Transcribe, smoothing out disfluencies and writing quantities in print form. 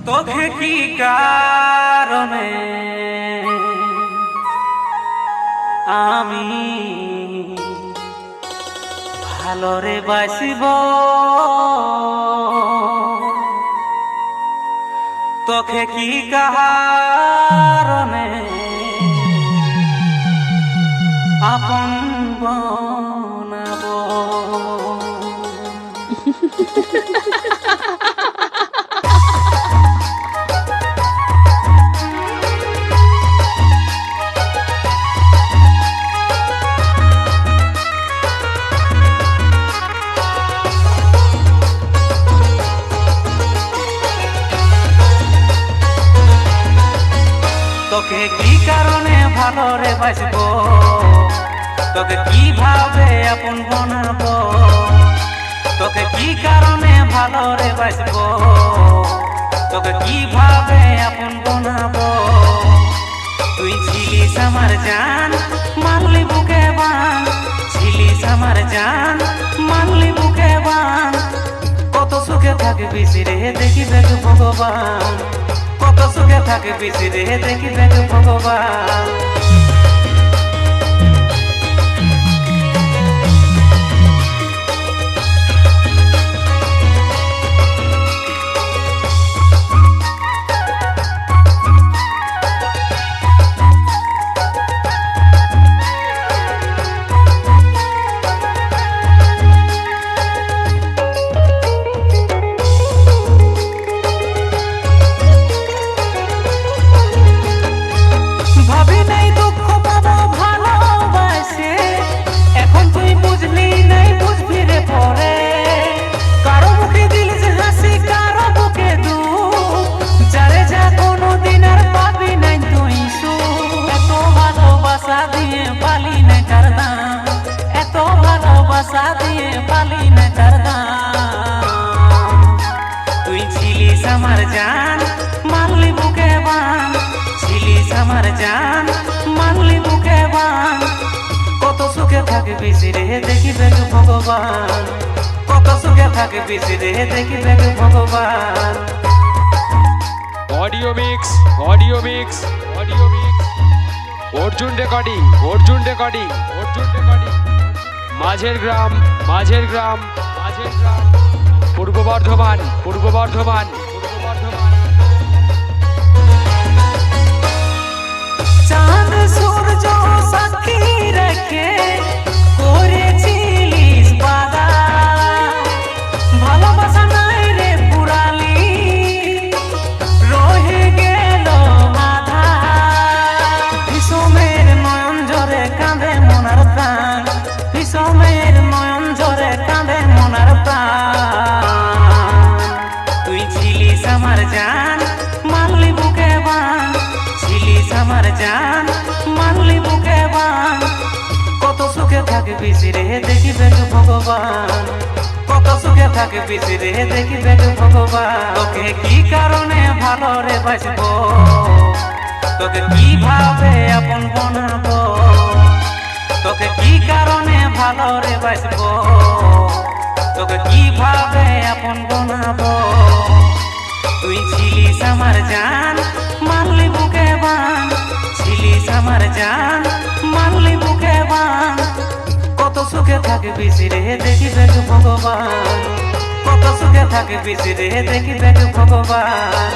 তোকে কি কারণে আমি ভালোরে বাসিব, তোকে কি কারণে আপন বনাবো। তোকে কি কারণে ভালোরে বাসবো, তোকে কিভাবে আপন বানাবো, তোকে কি কারণে ভালোরে বাসবো, তোকে কিভাবে আপন বানাবো। তুই ছিলিস আমার জান, মানলি বুকে বান, ছিলিস আমার জান, মানলি বুকে বান। কত সুখে থাকবি রে দেখিবে ভগবান, কত সুখে থাকবি রে দেখিবে ভগবান। তুই ছিলিস আমার জান, মানলি বুকে বান, ছিলিস আমার জান, মানলি বুকে বান। কত সুখে থাকবি রে দেখিবে ভগবান, কত সুখে থাকবি রে দেখিবে ভগবান। Audio mix, audio mix, audio mix, Arjun recording, Arjun recording, Arjun recording, মাঝের গ্রাম, মাঝের গ্রাম, মাঝের গ্রাম, পূর্ব বর্ধমান, পূর্ব বর্ধমান, পূর্ব বর্ধমান। চাঁদ সূর্য সাক্ষী রেখে করেছিলিস বাধা, ভালোবাসা নাই রে পুরালি রয়ে গেল আধা। বিষমের নয়ন ঝরে কাঁদে মনার প্রাণ, বিষমের নয়ন ঝরে কাঁদে মনার প্রাণ। তুই ছিলিস আমার জান, মানলি বুকে বান, ছিলিস আমার জান, মানলি বুকে বান। কত সুখে থাকবি রে দেখিবে ভগবান, কত সুখে থাকবি রে দেখিবে ভগবান। তোকে কি কারণে ভালোরে বাসবো, তোকে কিভাবে আপন বানাবো, তোকে কি কারণে ভালোরে বাসবো, তোকে কিভাবে আপন বানাবো। তুই ছিলিস আমার জান, মানলি বুকে বান, ছিলিস আমার জান, মানলি বুকে বান। কত সুখে থাকবি রে দেখিবে ভগবান, কত সুখে থাকবি রে দেখিবে ভগবান।